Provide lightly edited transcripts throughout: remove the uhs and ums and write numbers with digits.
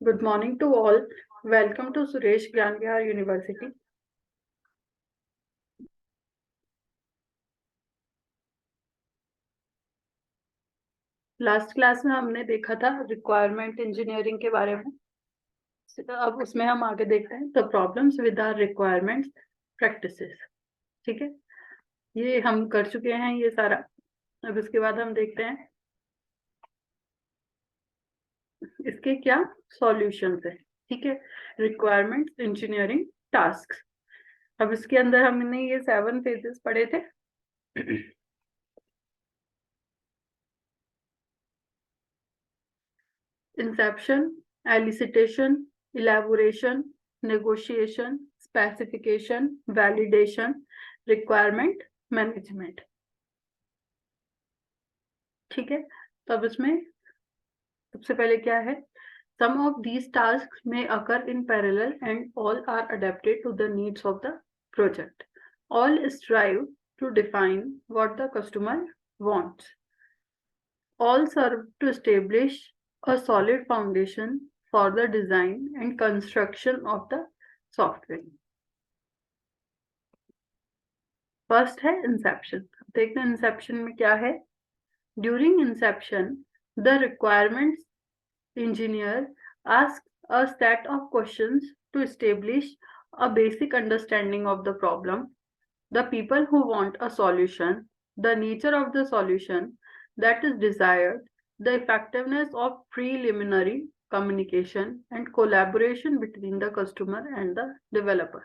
Good morning to all. Welcome to Suresh Gyan Vihar University. Last class में हमने देखा था रिक्वायरमेंट इंजीनियरिंग के बारे में. अब उसमें हम आगे देखते हैं the problems with our requirements practices. ठीक है, ये हम कर चुके हैं ये सारा. अब इसके बाद हम देखते हैं इसके क्या सॉल्यूशंस है. ठीक है, रिक्वायरमेंट्स इंजीनियरिंग टास्क. अब इसके अंदर हमने ये 7 फेजेस पढ़े थे. Inception, elicitation, elaboration, negotiation, specification, validation, requirement management. ठीक है, तो अब इसमें सबसे पहले क्या है, some of these tasks may occur in parallel and all are adapted to the needs of the project. All strive to define what the customer wants. All serve to establish a solid foundation for the design and construction of the software. First है Inception. देखते हैं Inception में क्या है. During Inception the requirements engineer asks a set of questions to establish a basic understanding of the problem, the people who want a solution, the nature of the solution that is desired, the effectiveness of preliminary communication and collaboration between the customer and the developer.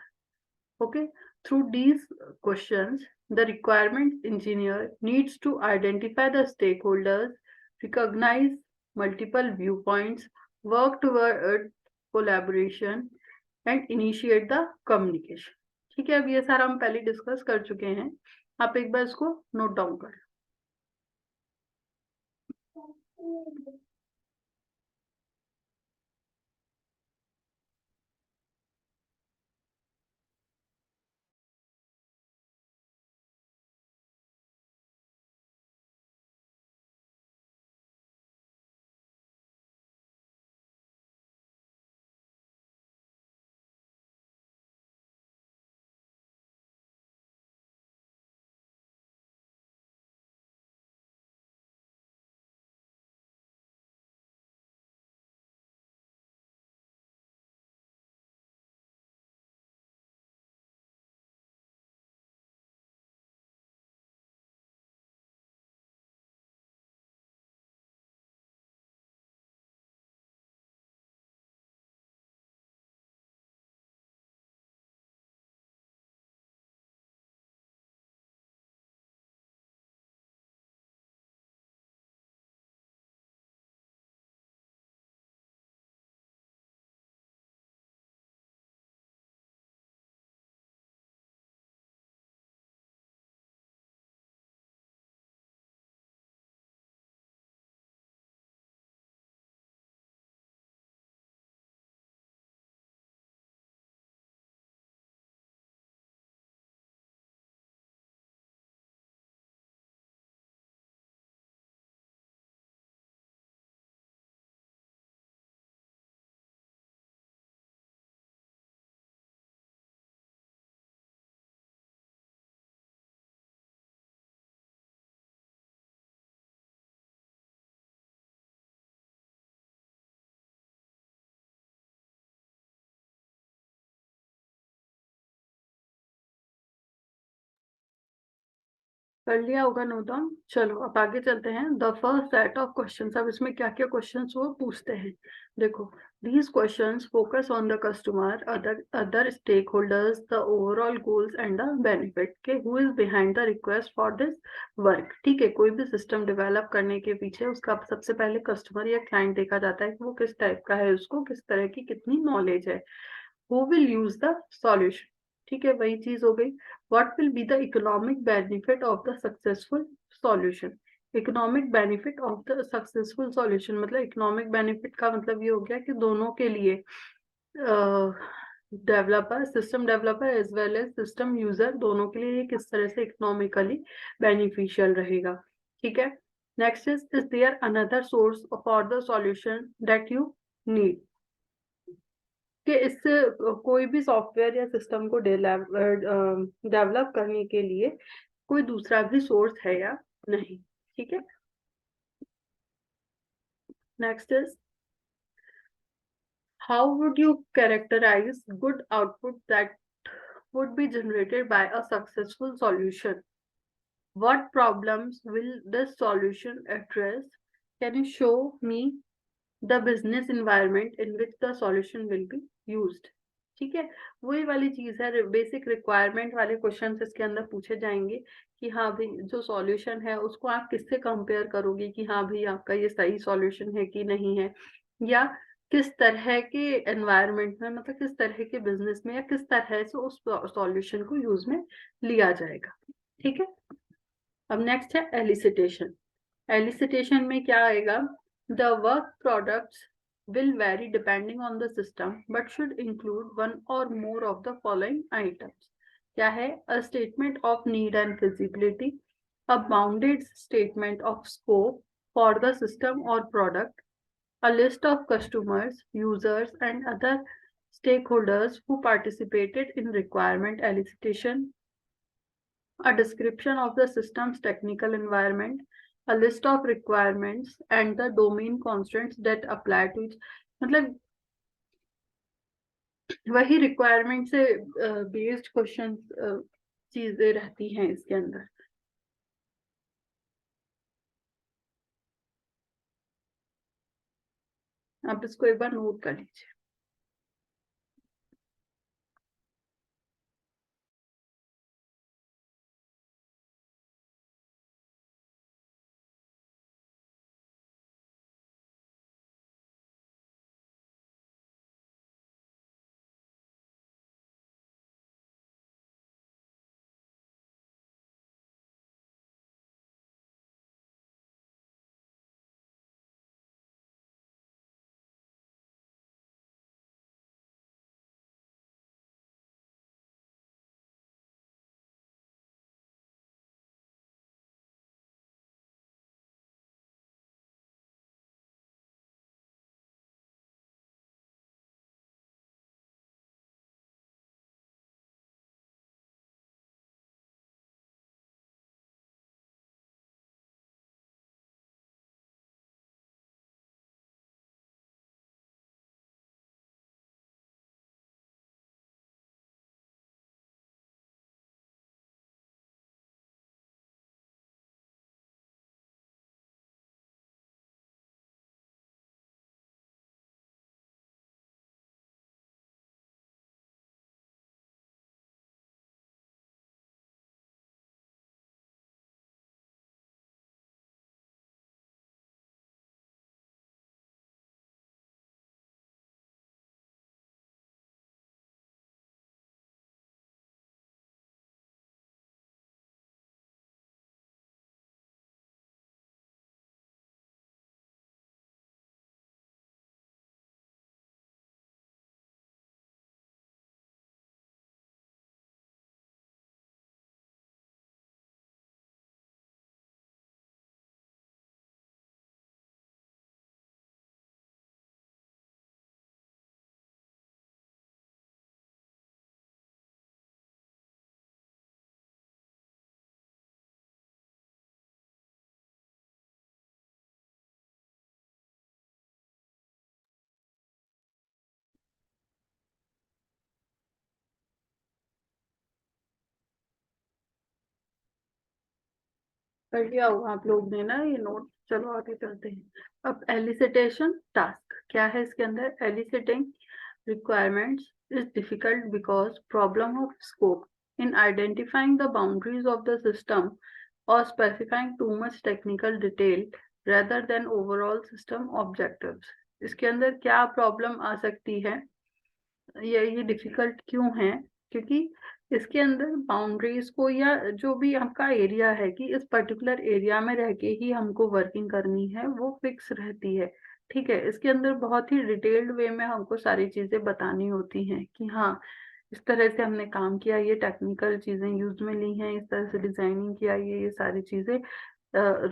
Okay, through these questions, the requirements engineer needs to identify the stakeholders, recognize multiple viewpoints, work toward collaboration and initiate the communication. ठीक है, अब ये सारा हम पहले discuss कर चुके हैं. आप एक बार इसको नोट डाउन करें. कर लिया होगा नोट डाउन. चलो अब आगे चलते हैं. The first set of questions. अब इसमें क्या क्या क्वेश्चंस वो पूछते हैं. देखो, these questions focus on the customer, other stakeholders, the overall goals and the benefit के who is behind the request for this work. ठीक है, कोई भी सिस्टम डेवलप करने के पीछे उसका सबसे पहले कस्टमर या क्लाइंट देखा जाता है कि वो किस टाइप का है, उसको किस तरह की कितनी नॉलेज है. who will use the solution. ठीक है, वही चीज हो गई. what will be the economic benefit of the successful solution. Economic benefit of the successful solution मतलब इकोनॉमिक बेनिफिट का मतलब ये हो गया कि दोनों के लिए, developer, system developer as well as system user, दोनों के लिए ये किस तरह से इकोनॉमिकली बेनिफिशियल रहेगा. ठीक है, next is there another source for the solution that you need. कि इससे कोई भी सॉफ्टवेयर या सिस्टम को डेवलप करने के लिए कोई दूसरा भी सोर्स है या नहीं। ठीक है, next is, how would you characterise good output that would be generated by a successful solution? What problems will this solution address? Can you show me the business environment in which the solution will be used? ठीक है, वही वाली चीज है, basic requirement वाले question इसके अंदर पूछे जाएंगे कि हाँ भाई जो सॉल्यूशन है उसको आप किससे कंपेयर करोगे कि हाँ भाई आपका ये सही सॉल्यूशन है कि नहीं है, या किस तरह के एनवायरनमेंट में, मतलब किस तरह के बिजनेस में, या किस तरह से उस सॉल्यूशन को यूज में लिया जाएगा। ठीक है, अब नेक्स्ट है एलिसिटेशन। एलिसिटेशन में क्या आएगा, the work products will vary depending on the system but should include one or more of the following items. क्या है, a statement of need and feasibility, a bounded statement of scope for the system or product, a list of customers, users, and other stakeholders who participated in requirement elicitation, a description of the system's technical environment, a list of requirements, and the domain constraints that apply to it. मतलब वही requirement से based question चीजें रहती हैं इसके अंदर। आप इसको एक बार नोट कर लीजिए। कर लिया होगा आप लोग ने ना ये नोट, चलो आगे चलते हैं। अब एलिसिटेशन टास्क क्या है इसके अंदर, एलिसिटिंग requirements is difficult because problem of scope in identifying the boundaries of the system or specifying too much technical detail rather than overall system objectives। इसके अंदर क्या प्रॉब्लम आ सकती है, ये डिफिकल्ट क्यों है, क्योंकि इसके अंदर बाउंड्रीज को या जो भी आपका एरिया है कि इस पर्टिकुलर एरिया में रह के ही हमको वर्किंग करनी है वो फिक्स रहती है। ठीक है, इसके अंदर बहुत ही डिटेल्ड वे में हमको सारी चीजें बतानी होती हैं कि हाँ इस तरह से हमने काम किया, ये टेक्निकल चीजें यूज में ली हैं, इस तरह से डिजाइनिंग किया, ये सारी चीजें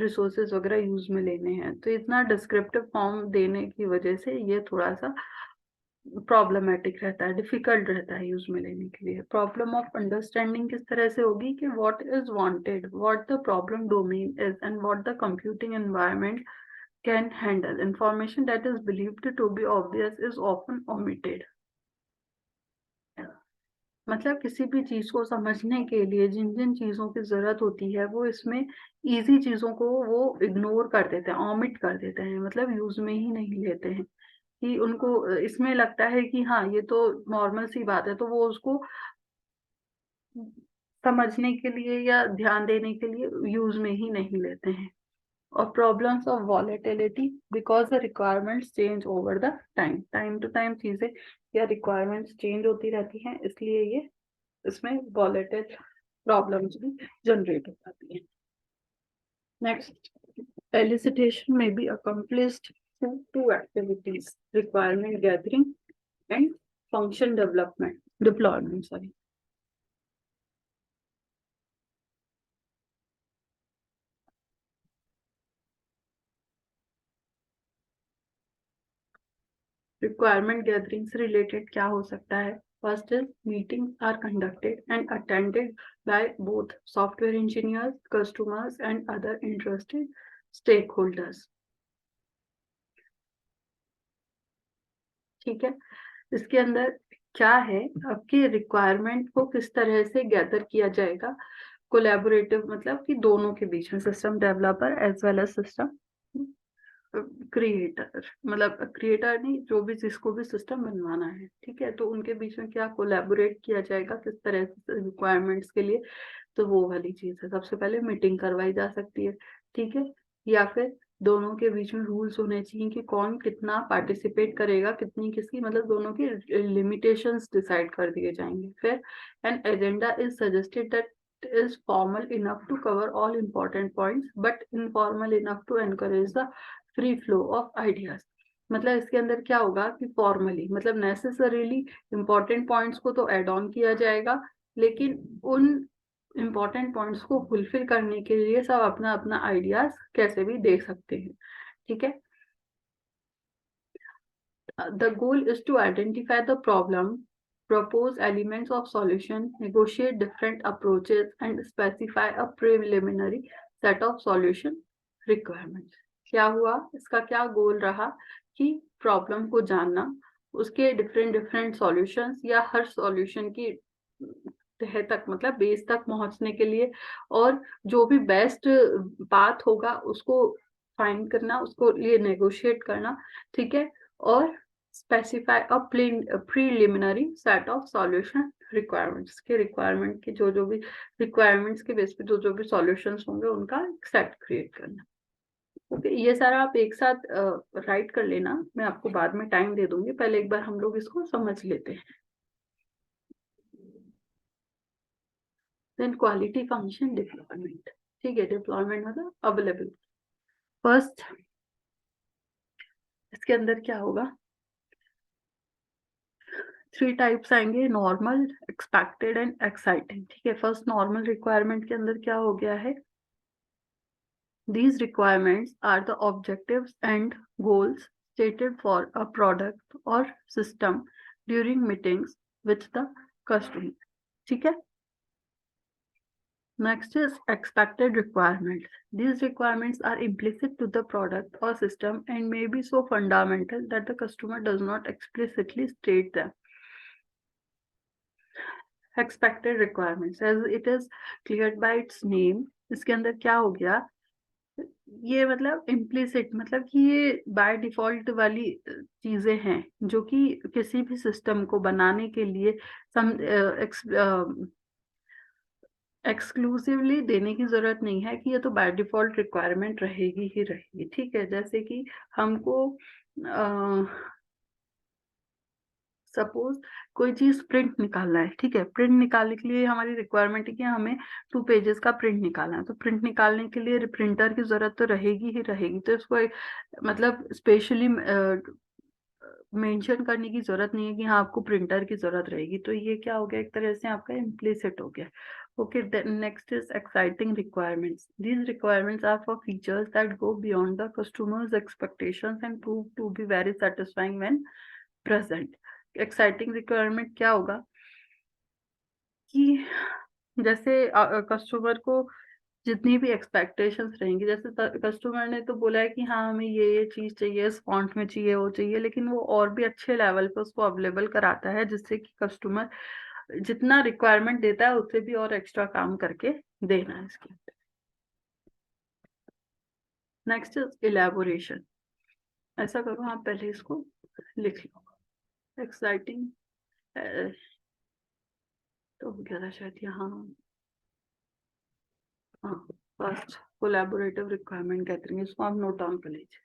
रिसोर्सेज वगैरह यूज में लेने हैं। तो इतना डिस्क्रिप्टिव फॉर्म देने की वजह से ये थोड़ा सा प्रॉब्लमेटिक रहता है, डिफिकल्ट रहता है यूज में लेने के लिए। प्रॉब्लम ऑफ अंडरस्टैंडिंग किस तरह से होगी कि what is wanted, what the problem domain is and what the computing environment can handle. Information that is believed to be obvious is often omitted. मतलब किसी भी चीज को समझने के लिए जिन जिन चीजों की जरूरत होती है वो इसमें इजी चीजों को वो इग्नोर कर देते हैं, ऑमिट कर देते हैं, मतलब यूज में ही नहीं लेते हैं। कि उनको इसमें लगता है कि हाँ ये तो नॉर्मल सी बात है, तो वो उसको समझने के लिए या ध्यान देने के लिए यूज में ही नहीं लेते हैं। और problems of volatility because the requirements change over the time, time to time चीजें या रिक्वायरमेंट्स चेंज होती रहती हैं, इसलिए ये इसमें वॉलेटाइल प्रॉब्लम्स भी जनरेट हो जाती हैं। Next, elicitation may be accomplished through two activities: requirement gathering and function deployment. Sorry. Requirement gathering से related क्या हो सकता है? First is meetings are conducted and attended by both software engineers, customers and other interested stakeholders. ठीक है, इसके अंदर क्या है, आपकी रिक्वायरमेंट को किस तरह से गैदर किया जाएगा। कोलैबोरेटिव मतलब कि दोनों के बीच में, system developer as well as system creator, मतलब क्रिएटर नहीं, जो भी जिसको भी सिस्टम बनवाना है, ठीक है, तो उनके बीच में क्या कोलैबोरेट किया जाएगा किस तरह से रिक्वायरमेंट्स के लिए। तो वो वाली चीज है, सबसे पहले मीटिंग करवाई जा सकती है, ठीक है, या फिर दोनों के बीच में रूल्स होने चाहिए कि कौन कितना पार्टिसिपेट करेगा, कितनी किसकी, मतलब दोनों की लिमिटेशंस डिसाइड कर दिए जाएंगे। फिर an agenda is suggested that is formal enough to cover all important points but informal enough to encourage the free flow of ideas। मतलब इसके अंदर क्या होगा कि फॉर्मली मतलब नेसेसरीली इंपॉर्टेंट पॉइंट्स को तो एड ऑन किया जाएगा, लेकिन उन इम्पोर्टेंट पॉइंट्स को फुलफिल करने के लिए सब अपना अपना आइडियाज कैसे भी दे सकते हैं, ठीक है। The goal is to identify the problem, propose elements of solution, negotiate different approaches, and specify a preliminary set of solution requirements। क्या हुआ, इसका क्या गोल रहा कि प्रॉब्लम को जानना, उसके डिफरेंट डिफरेंट सॉल्यूशंस या हर सॉल्यूशन की तह तक मतलब बेस तक पहुंचने के लिए, और जो भी बेस्ट पाथ होगा उसको फाइंड करना, उसको लिए नेगोशिएट करना, ठीक है, और specify a preliminary set of solution requirements के, रिक्वायरमेंट के जो जो भी रिक्वायरमेंट्स के बेस पे जो जो भी सॉल्यूशंस होंगे उनका सेट क्रिएट करना। ओके, ये सारा आप एक साथ राइट कर लेना, मैं आपको बाद में टाइम दे दूंगी, पहले एक बार हम लोग इसको समझ लेते हैं। देन क्वालिटी फंक्शन डिप्लॉयमेंट, ठीक है, डिप्लॉयमेंट मतलब अवेलेबल। फर्स्ट इसके अंदर क्या होगा, 3 टाइप्स आएंगे, नॉर्मल, एक्सपेक्टेड एंड एक्साइटिंग, ठीक है। फर्स्ट नॉर्मल रिक्वायरमेंट के अंदर क्या हो गया है, these requirements are the objectives and goals stated for a product or system during meetings with the customer, ठीक है। Next is expected requirements. These requirements are implicit to the product or system and may be so fundamental that the customer does not explicitly state them. Expected requirements, as it is cleared by its name, इसके अंदर क्या हो गया, ये मतलब implicit मतलब कि ये बाय डिफॉल्ट वाली चीजें हैं जो कि किसी भी सिस्टम को बनाने के लिए सम एक्सक्लूसिवली देने की जरूरत नहीं है कि ये तो बाय डिफॉल्ट रिक्वायरमेंट रहेगी ही रहेगी, ठीक है। जैसे कि हमको सपोज कोई चीज प्रिंट निकालना है, ठीक है, प्रिंट निकालने के लिए हमारी रिक्वायरमेंट है कि हमें 2 पेजेस का प्रिंट निकालना है, तो प्रिंट निकालने के लिए प्रिंटर की जरूरत तो रहेगी ही रहेगी, तो इसको मतलब स्पेशली मेंशन करने की जरूरत नहीं है कि हाँ आपको प्रिंटर की जरूरत रहेगी, तो ये क्या हो गया, एक तरह से आपका इम्प्लिसिट हो गया। Okay, then next is exciting requirements. These requirements are for features that go beyond the customer's expectations and prove to be very satisfying when present. Exciting requirement क्या होगा कि जैसे कस्टमर को जितनी भी एक्सपेक्टेशंस रहेंगी, जैसे कस्टमर ने तो बोला है कि हाँ हमें ये चीज़ चाहिए, इस फॉन्ट में चाहिए, वो चाहिए, लेकिन वो और भी अच्छे लेवल पे उसको अवेलेबल कराता है, जिससे कि कस्टमर जितना रिक्वायरमेंट देता है उससे भी और एक्स्ट्रा काम करके देना है इसके। Next is elaboration. ऐसा करो, हाँ पहले इसको लिख लो। एक्साइटिंग तो हो गया था शायद यहाँ। हाँ, फर्स्ट कोलैबोरेटिव रिक्वायरमेंट गैदरिंग, इसको आप नोट डाउन कर लीजिए।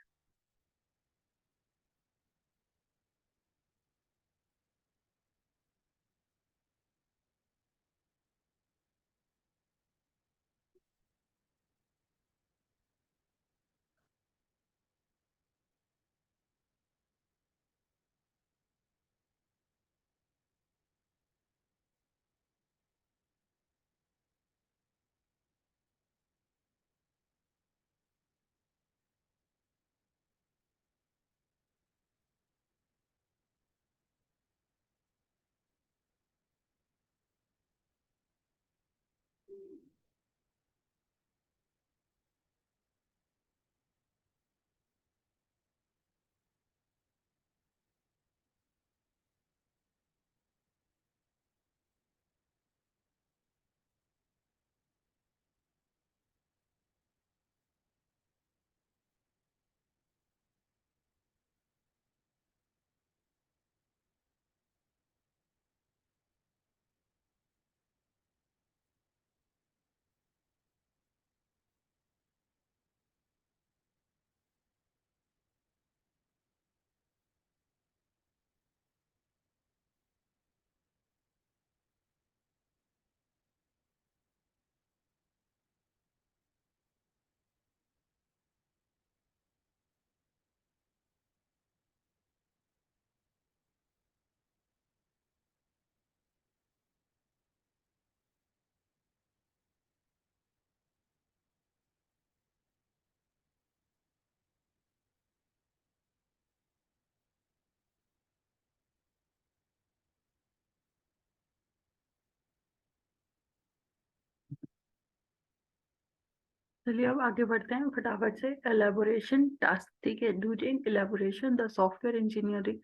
चलिए अब आगे बढ़ते हैं फटाफट से। एलेबोरेशन टास्क, ठीक है। During elaboration the software engineering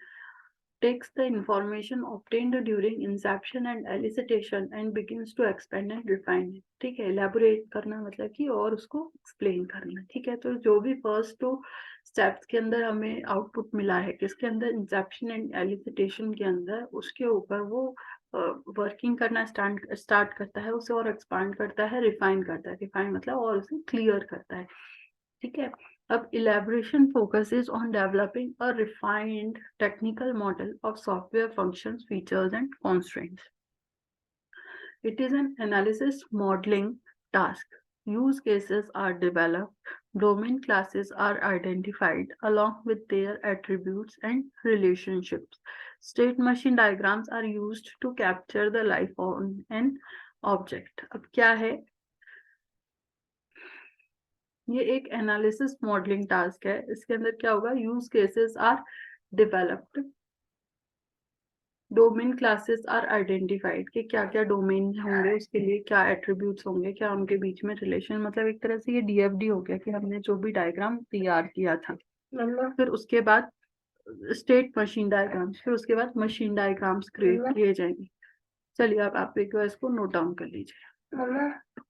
takes the information obtained during inception and elicitation and begins to expand and refine it, ठीक है। elaborate करना मतलब कि और उसको explain करना, ठीक है। तो जो भी फर्स्ट टू स्टेप्स के अंदर हमें आउटपुट मिला है, किसके अंदर, इंसेप्शन एंड एलिसिटेशन के अंदर, उसके ऊपर वो वर्किंग करना स्टार्ट करता है, उसे और एक्सपांड करता है, रिफाइन करता है। रिफाइन मतलब और उसे क्लियर करता है, ठीक है। अब elaboration focuses on developing a refined technical model of software functions, features, and constraints. It is an analysis modeling task. Use cases are developed, domain classes are identified along with their attributes and relationships. State machine diagrams are used to capture the life on an object. अब क्या है, ये एक analysis modelling task है। इसके अंदर क्या होगा, use cases are developed, domain classes are identified, कि क्या क्या डोमेन होंगे, उसके लिए क्या एट्रीब्यूट्स होंगे, क्या उनके बीच में रिलेशन, मतलब एक तरह से ये डीएफडी हो गया कि हमने जो भी डायग्राम तैयार किया था। फिर उसके बाद स्टेट मशीन डायग्राम्स, फिर उसके बाद मशीन डायग्राम्स क्रिएट किए जाएंगे। चलिए आप एक बार इसको नोट डाउन कर लीजिए।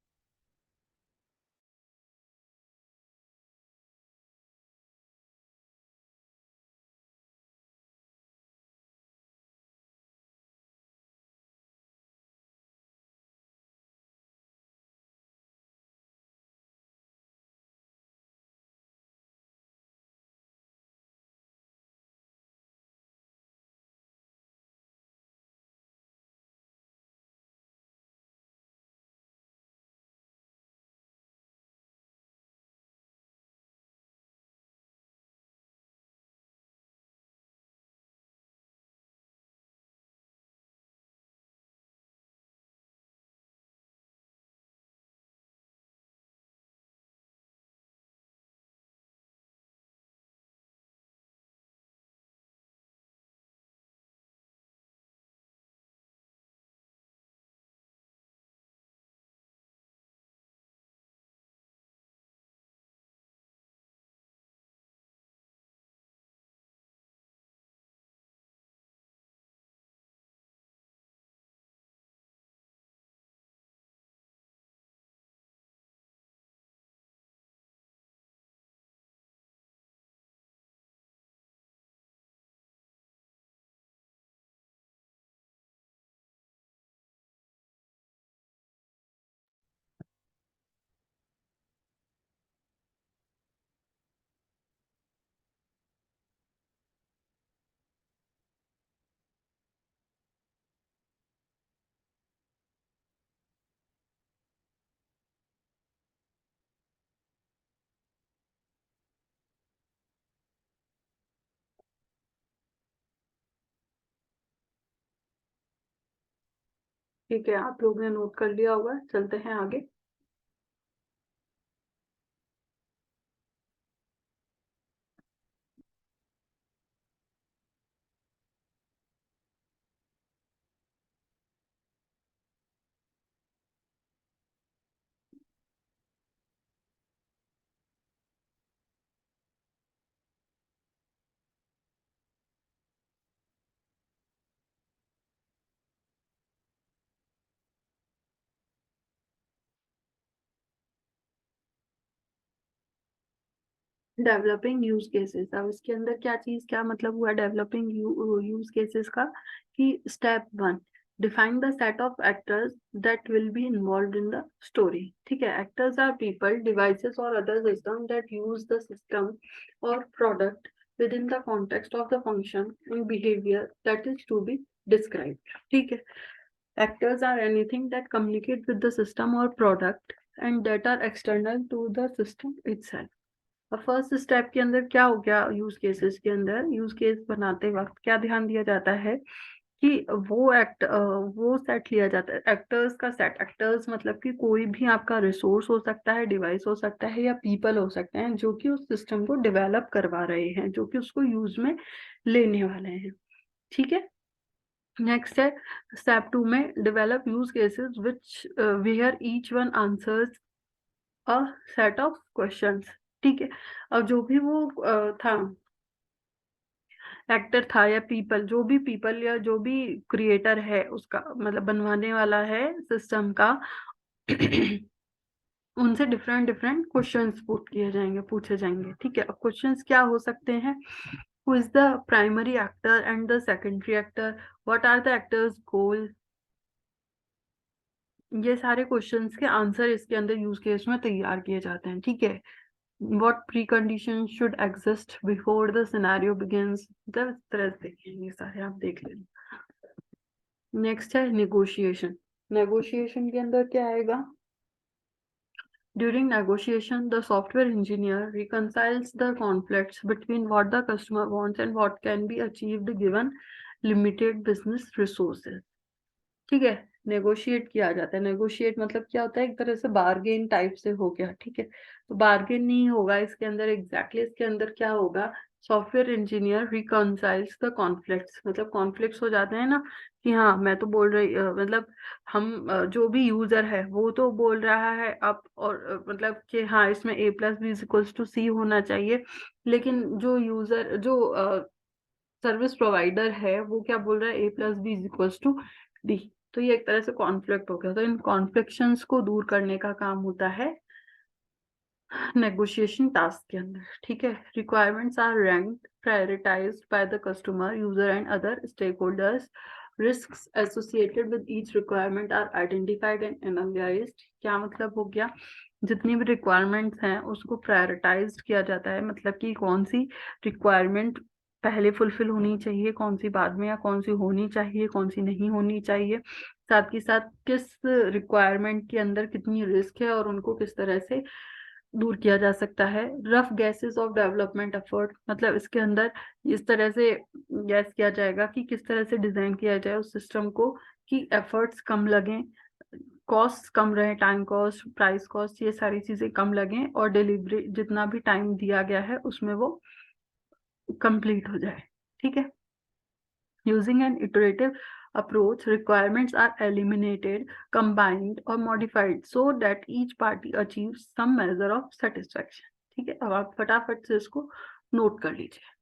ठीक है, आप लोग ने नोट कर लिया होगा, चलते हैं आगे। डेवलपिंग यूज केसेस, अब इसके अंदर क्या चीज, क्या मतलब हुआ डेवलपिंग यूज केसेस का, कि step one, define the set of actors that will be involve in the story. ठीक है, एक्टर्स आर पीपल, डिवाइसेस और other system that use the system और product within the context of the function and behavior that is to be described. ठीक है, actors are anything that communicate with the system or product and that are external to the system itself. अब first step के अंदर क्या हो गया, use cases के अंदर यूज केस बनाते वक्त क्या ध्यान दिया जाता है कि वो सेट लिया जाता है, एक्टर्स का सेट। एक्टर्स मतलब कि कोई भी आपका रिसोर्स हो सकता है, डिवाइस हो सकता है, या पीपल हो सकते हैं जो कि उस सिस्टम को डेवलप करवा रहे हैं, जो कि उसको यूज में लेने वाले हैं। ठीक है, नेक्स्ट है स्टेप टू में, develop use cases which where each one answers a set of questions. ठीक है, अब जो भी वो था, एक्टर था या पीपल, जो भी पीपल या जो भी क्रिएटर है उसका, मतलब बनवाने वाला है सिस्टम का, उनसे डिफरेंट डिफरेंट क्वेश्चंस पुट किए जाएंगे, पूछे जाएंगे। ठीक है, अब क्वेश्चंस क्या हो सकते हैं, who is the primary actor and the secondary actor, what are the actors goal, ये सारे क्वेश्चंस के आंसर इसके अंदर यूज केस में तैयार किए जाते हैं। ठीक है, what preconditions should exist before the scenario begins, मतलब इस तरह से देखेंगे, ये सारे आप देख लेना। नेक्स्ट है नेगोशिएशन। नेगोशिएशन के अंदर क्या आएगा, during negotiation the software engineer reconciles the conflicts between what the customer wants and what can be achieved given limited business resources। ठीक है, नेगोशिएट किया जाता है। नेगोशिएट मतलब क्या होता है, एक तरह से बार्गेन टाइप से हो गया। ठीक है, तो बार्गेन नहीं होगा इसके अंदर, एग्जैक्टली इसके अंदर क्या होगा, सॉफ्टवेयर इंजीनियर रिकॉन्साइल्स द कॉन्फ्लिक्ट्स, मतलब कॉन्फ्लिक्ट्स हो जाते हैं ना, कि हाँ मैं तो बोल रही मतलब हम जो भी यूजर है वो तो बोल रहा है अब, और मतलब कि हाँ इसमें a plus B equals to C होना चाहिए, लेकिन जो यूजर जो सर्विस प्रोवाइडर है वो क्या बोल रहा है, A plus B is equals to D. तो ये एक तरह से कॉन्फ्लिक्ट हो गया, तो इन कॉन्फ्लिक्शंस को दूर करने का काम होता है नेगोशिएशन टास्क के अंदर। ठीक है, requirements are ranked prioritised by the customer, user and other stakeholders, risks associated with each requirement are identified and analysed. क्या मतलब हो गया, जितनी भी रिक्वायरमेंट्स हैं उसको प्रायोरिटाइज किया जाता है, मतलब कि कौन सी रिक्वायरमेंट पहले फुलफिल होनी चाहिए, कौन सी बाद में, या कौन सी होनी चाहिए, कौन सी नहीं होनी चाहिए, साथ ही साथ किस रिक्वायरमेंट के अंदर कितनी रिस्क है और उनको किस तरह से दूर किया जा सकता है। Rough gases of development effort, मतलब इसके अंदर इस तरह से गैस किया जाएगा कि किस तरह से डिजाइन किया जाए उस सिस्टम को कि एफर्ट्स कम लगें, कॉस्ट कम रहे, टाइम कॉस्ट, प्राइस कॉस्ट, ये सारी चीजें कम लगें, और डिलीवरी जितना भी टाइम दिया गया है उसमें वो कंप्लीट हो जाए। ठीक है, using an iterative approach, requirements are eliminated, combined or modified so that each party achieves some measure of satisfaction। ठीक है, अब आप फटाफट से इसको नोट कर लीजिए।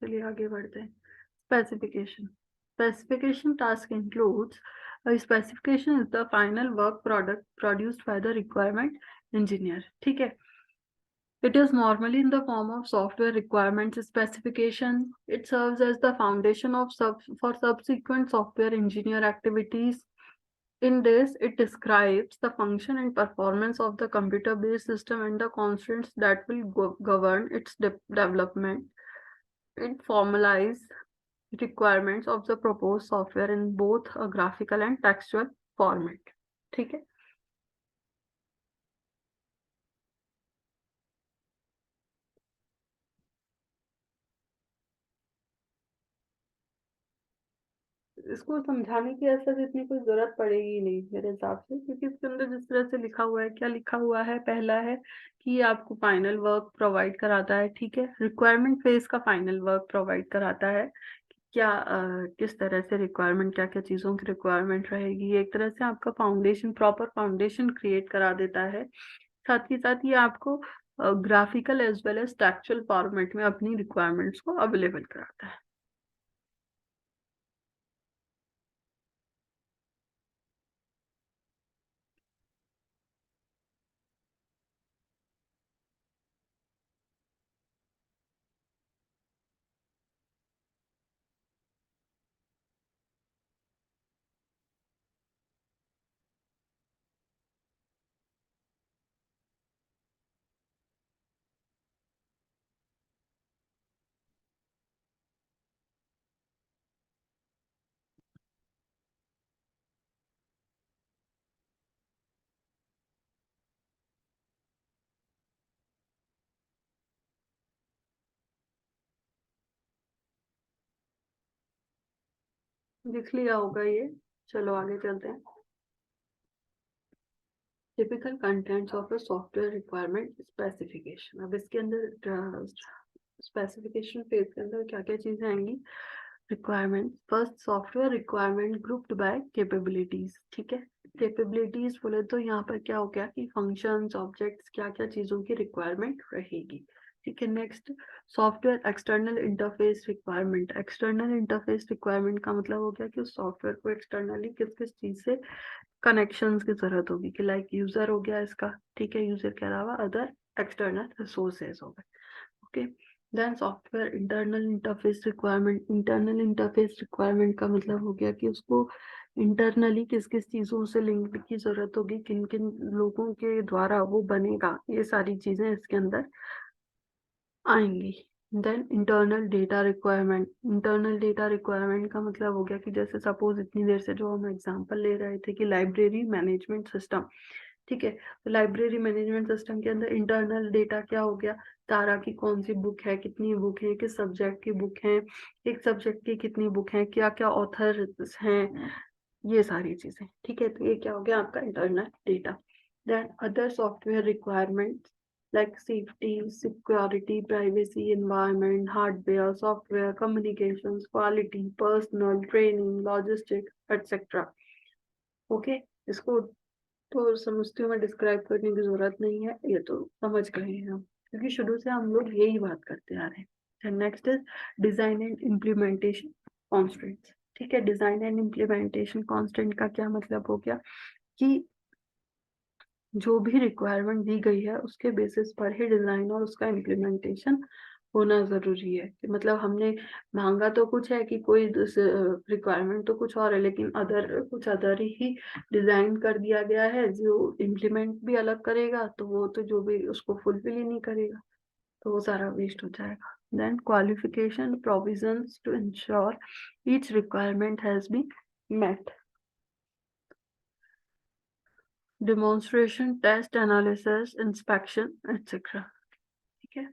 चलिए आगे बढ़ते हैं। Specification. Specification task includes specification is the final work product produced by the requirement engineer. ठीक है, it is normally in the form of software requirements specification. It serves as the foundation of for subsequent software engineer activities. In this, it describes the function and performance of the computer-based system and the constraints that will govern its development. It formalizes requirements of the proposed software in both a graphical and textual format. ठीक है, इसको समझाने की ऐसा इतनी कोई जरूरत पड़ेगी नहीं मेरे हिसाब से, क्योंकि इसके अंदर जिस तरह से लिखा हुआ है, क्या लिखा हुआ है, पहला है कि ये आपको फाइनल वर्क प्रोवाइड कराता है। ठीक है, रिक्वायरमेंट फेज का फाइनल वर्क प्रोवाइड कराता है कि क्या किस तरह से रिक्वायरमेंट, क्या क्या चीज़ों की रिक्वायरमेंट रहेगी। ये एक तरह से आपका फाउंडेशन, प्रॉपर फाउंडेशन क्रिएट करा देता है। साथ ही साथ ये आपको graphical as well as textual format में अपनी रिक्वायरमेंट्स को अवेलेबल कराता है। लिख लिया होगा ये, चलो आगे चलते हैं। Typical contents of a software requirement specification. अब इसके अंदर स्पेसिफिकेशन फेज के अंदर क्या क्या चीजें आएंगी। Requirement, first software requirement grouped by capabilities. ठीक है, कैपेबिलिटीज बोले तो यहाँ पर क्या हो गया कि फंक्शंस, ऑब्जेक्ट्स, क्या क्या चीजों की रिक्वायरमेंट रहेगी। ठीक है, next software external interface requirement. External interface requirement का मतलब हो गया कि उस सॉफ्टवेयर को एक्सटर्नली किस किस चीज से कनेक्शंस की जरूरत होगी, कि लाइक यूजर हो गया इसका। ठीक है, यूजर के अलावा अदर एक्सटर्नल रिसोर्सेज हो गए। Okay, then software internal interface requirement. Internal interface requirement का मतलब हो गया कि उसको इंटरनली किस किस चीजों से लिंक की जरूरत होगी, किन किन लोगों के द्वारा वो बनेगा, ये सारी चीजें इसके अंदर आएंगी। Then internal data requirement. Internal data requirement का मतलब हो गया कि जैसे सपोज इतनी देर से जो हम एग्जांपल ले रहे थे कि लाइब्रेरी मैनेजमेंट सिस्टम। ठीक है, तो लाइब्रेरी मैनेजमेंट सिस्टम के अंदर इंटरनल डेटा क्या हो गया, तारा की कौन सी बुक है, कितनी बुक है, किस सब्जेक्ट की बुक है, एक सब्जेक्ट की कितनी बुक है, क्या क्या ऑथर हैं, ये सारी चीजें। ठीक है, तो ये क्या हो गया आपका internal data. Then other software requirement like safety, security, privacy, environment, hardware, software, communications, quality, personnel training, logistics etcetera. Okay, इसको तो समझते हुए डिस्क्राइब करने की जरूरत नहीं है, ये तो समझ गए हैं हम, क्योंकि शुरू से हम लोग यही बात करते आ रहे हैं। Next is design and implementation constants. ठीक है, डिजाइन एंड इम्प्लीमेंटेशन कॉन्स्टेंट का क्या मतलब हो गया कि जो भी रिक्वायरमेंट दी गई है उसके बेसिस पर ही डिजाइन और उसका इम्प्लीमेंटेशन होना जरूरी है। कि मतलब हमने मांगा तो कुछ है कि कोई रिक्वायरमेंट तो कुछ और है, लेकिन अदर कुछ अदर ही डिजाइन कर दिया गया है, जो इम्प्लीमेंट भी अलग करेगा तो वो तो जो भी उसको फुलफिल ही नहीं करेगा, तो वो सारा वेस्ट हो जाएगा। Then qualification provisions to ensure each requirement has been met। Demonstration, test, analysis, inspection etcetera. ठीक है,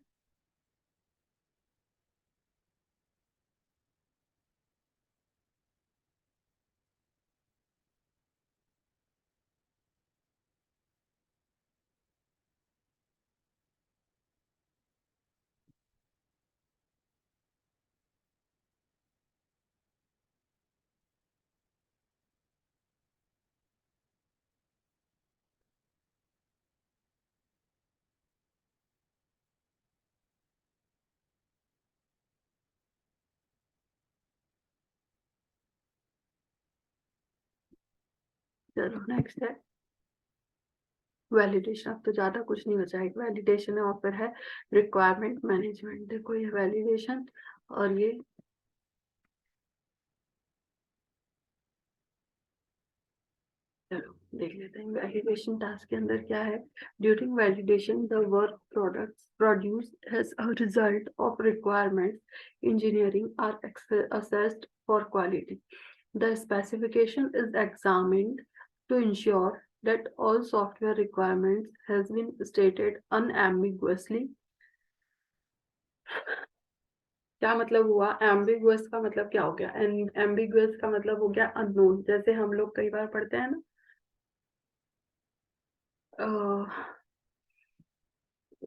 चलो नेक्स्ट है वैलिडेशन। अब तो ज्यादा कुछ नहीं बचा है, वैलिडेशन है और फिर है रिक्वायरमेंट मैनेजमेंट। देखो ये वैलिडेशन और ये चलो देख लेते हैं वैलिडेशन टास्क के अंदर क्या है। During validation the work products produce as a result of requirements engineering are assessed for quality. The specification is examined to ensure that all software requirements has been stated unambiguously. क्या मतलब हुआ ambiguous का मतलब क्या हो गया? Ambiguous का मतलब हो गया अननोन। जैसे हम लोग कई बार पढ़ते हैं ना,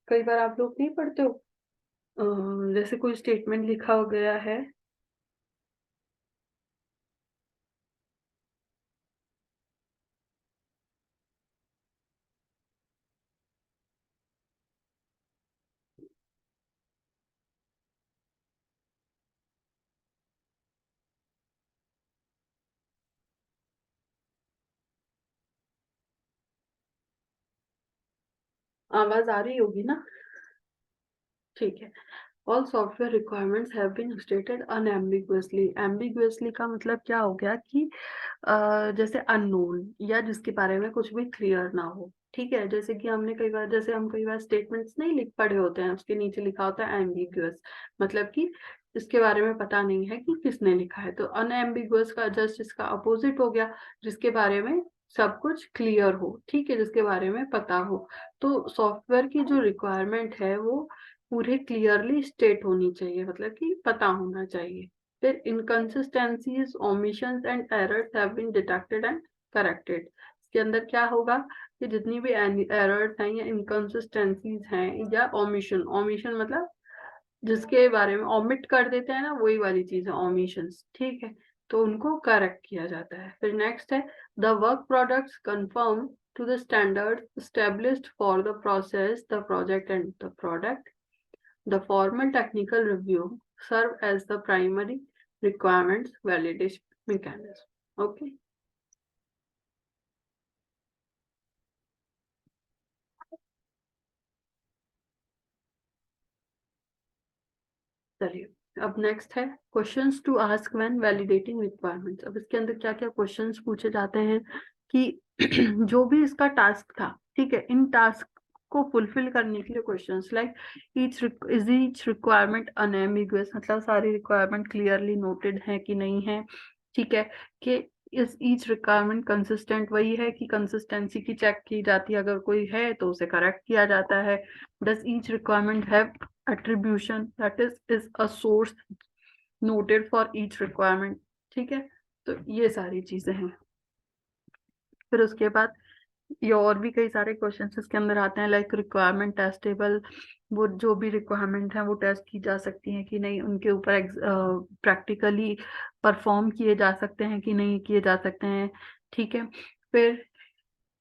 कई बार आप लोग नहीं पढ़ते हो, जैसे कोई स्टेटमेंट लिखा हो गया है, आवाज आ रही होगी ना? ठीक है। All software requirements have been stated unambiguously. Ambiguously का मतलब क्या हो गया कि जैसे अननोन या जिसके बारे में कुछ भी क्लियर ना हो। ठीक है, जैसे कि हमने कई बार, जैसे हम कई बार स्टेटमेंट्स नहीं लिख पढ़े होते हैं, उसके नीचे लिखा होता है एम्बिगुअस, मतलब कि इसके बारे में पता नहीं है कि किसने लिखा है। तो अनएम्बिगुअस का जस्ट इसका अपोजिट हो गया, जिसके बारे में सब कुछ क्लियर हो, ठीक है, जिसके बारे में पता हो। तो सॉफ्टवेयर की जो रिक्वायरमेंट है वो पूरे क्लियरली स्टेट होनी चाहिए, मतलब कि पता होना चाहिए। फिर inconsistencies, omissions and errors have been detected and corrected. इसके अंदर क्या होगा कि जितनी भी एरर्स हैं या इनकंसिस्टेंसीज हैं या ओमिशन, ओमिशन मतलब जिसके बारे में ओमिट कर देते हैं ना, वही वाली चीज है ओमिशंस, ठीक है। तो उनको करेक्ट किया जाता है। फिर नेक्स्ट है the work products confirm to the standards established for the process, the project and the product. The formal technical review serve as the primary requirements validation mechanism. Okay. चलिए अब नेक्स्ट है questions to ask when validating requirements. अब इसके अंदर क्या क्या questions पूछे जाते हैं कि जो भी इसका टास्क था, ठीक है, इन टास्क को फुलफिल करने के लिए questions like each requirement unambiguous, मतलब सारी रिक्वायरमेंट क्लियरली नोटेड है कि नहीं है, ठीक है, कि इस ईच रिक्वायरमेंट कंसिस्टेंट, वही है कि कंसिस्टेंसी की चेक की जाती है, अगर कोई है तो उसे करेक्ट किया जाता है। Does each requirement have attribution, that is a source noted for each requirement, ठीक है। तो ये सारी चीजें हैं। फिर उसके बाद ये और भी कई सारे क्वेश्चंस इसके अंदर आते हैं लाइक रिक्वायरमेंट टेस्टेबल, वो जो भी रिक्वायरमेंट है वो टेस्ट की जा सकती है कि नहीं, उनके ऊपर प्रैक्टिकली परफॉर्म किए जा सकते हैं कि नहीं किए जा सकते हैं, ठीक है। फिर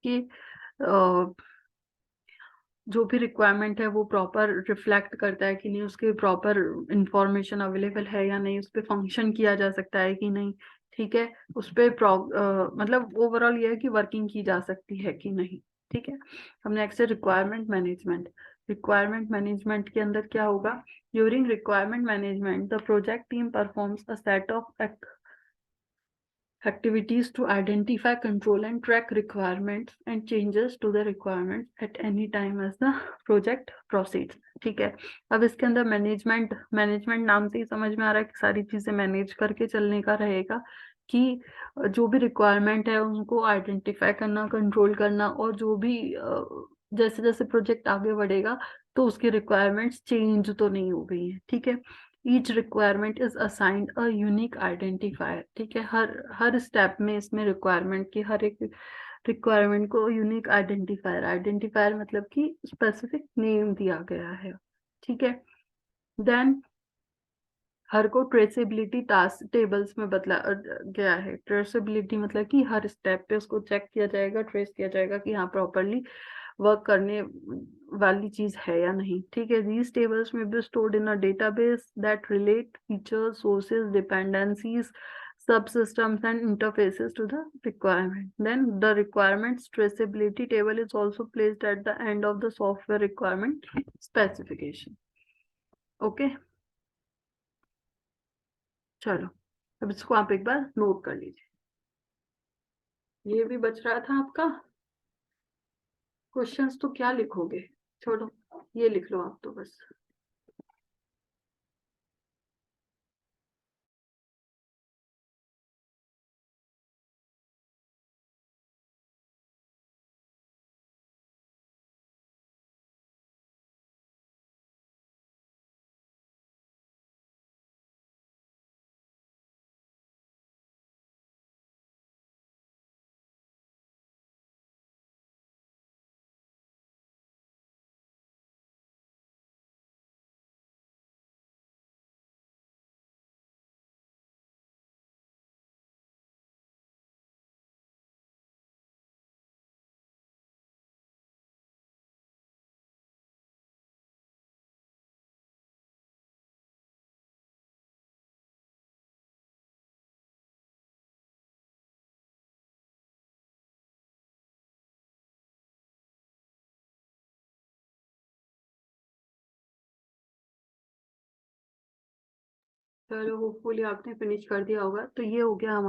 कि जो भी रिक्वायरमेंट है वो प्रॉपर रिफ्लेक्ट करता है कि नहीं, उसके प्रॉपर इंफॉर्मेशन अवेलेबल है या नहीं, उस पर फंक्शन किया जा सकता है कि नहीं, ठीक है, उस पर मतलब ओवरऑल ये है कि वर्किंग की जा सकती है कि नहीं, ठीक है। हम नेक्स्ट है रिक्वायरमेंट मैनेजमेंट। रिक्वायरमेंट मैनेजमेंट के अंदर क्या होगा? During requirement management the project team performs a set of activities to identify, control and track requirements and changes to the requirements at any time as the project proceeds, ठीक है। अब इसके अंदर management, management नाम से ही समझ में आ रहा है कि सारी चीजें मैनेज करके चलने का रहेगा, कि जो भी रिक्वायरमेंट है उनको आइडेंटिफाई करना, कंट्रोल करना, और जो भी जैसे जैसे प्रोजेक्ट आगे बढ़ेगा तो उसकी रिक्वायरमेंट्स चेंज तो नहीं हो गई है, ठीक है। Each requirement is assigned a unique identifier, ठीक है, हर स्टेप में इसमें रिक्वायरमेंट की हर एक रिक्वायरमेंट को यूनिक आइडेंटिफायर, आइडेंटिफायर मतलब कि स्पेसिफिक नेम दिया गया है, ठीक है। देन हर को ट्रेसेबिलिटी टास्क टेबल्स में बदला गया है। ट्रेसेबिलिटी मतलब कि हर स्टेप पे उसको चेक किया जाएगा, ट्रेस किया जाएगा कि हाँ प्रॉपरली वर्क करने वाली चीज है या नहीं, ठीक है। these tables may be stored in a database that relate features, sources, dependencies, subsystems and interfaces to the requirement. Then the requirements traceability table is also placed at the end of the software requirement specification. Okay, चलो अब इसको आप एक बार note कर लीजिए। ये भी बच रहा था आपका क्वेश्चंस, तो क्या लिखोगे? छोड़ो, ये लिख लो आप तो बस। चलो होपफुली आपने फिनिश कर दिया होगा। तो ये हो गया हमारा